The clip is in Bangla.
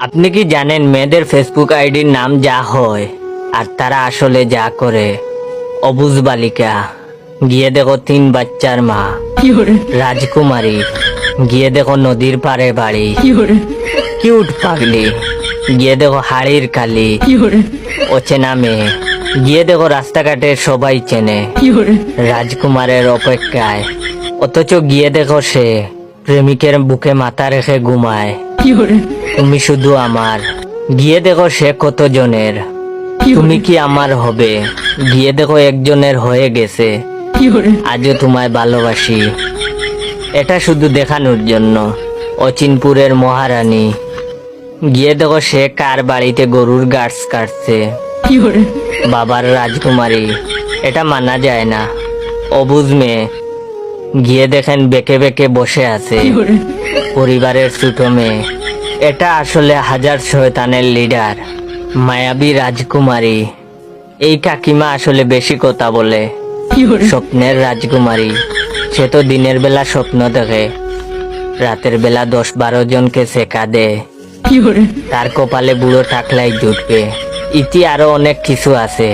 আপনি কি জানেন মেয়েদের ফেসবুক আইডির নাম যা হয় আর তারা আসলে যা করে? অবুজ বালিকা, গিয়ে দেখো 3 বাচ্চার মা। রাজকুমারী, গিয়ে দেখো নদীর পাড়ে বাড়ি। কিউট পাগলি, গিয়ে দেখো হাড়ির কালি। অচেনা মেয়ে, গিয়ে দেখো রাস্তাঘাটে সবাই চেনে। রাজকুমারের অপেক্ষায়, অথচ গিয়ে দেখো সে প্রেমিকের বুকে মাথা রেখে ঘুমায়। তুমি শুধু আমার, গিয়ে দেখো সে কত জনের। তুমি কি আমার হবে? গিয়ে দেখো একজনের হয়ে গেছে। আজও তোমায় ভালোবাসি। এটা শুধু দেখানোর জন্য। অচিনপুরের মহারানী, গিয়ে দেখো সে কার বাড়িতে গরুর গাছ কাটছে। বাবার রাজকুমারী, এটা মানা যায় না। অবুঝ মেয়ে, গিয়ে দেখেন বেঁকে বেঁকে বসে আছে। পরিবারের ছোট মেয়ে, এটা আসলে হাজার শয়তানের লিডার। মায়াবী রাজকুমারী, এই কাকিমা আসলে বেশি কথা বলে। স্বপ্নের রাজকুমারী, সে তো দিনের বেলা স্বপ্ন দেখে, রাতের বেলা 10-12 জনকে শেখা দেয়। তার কপালে বুড়ো টাকলাই জুটবে। ইতি আরো অনেক কিছু আছে।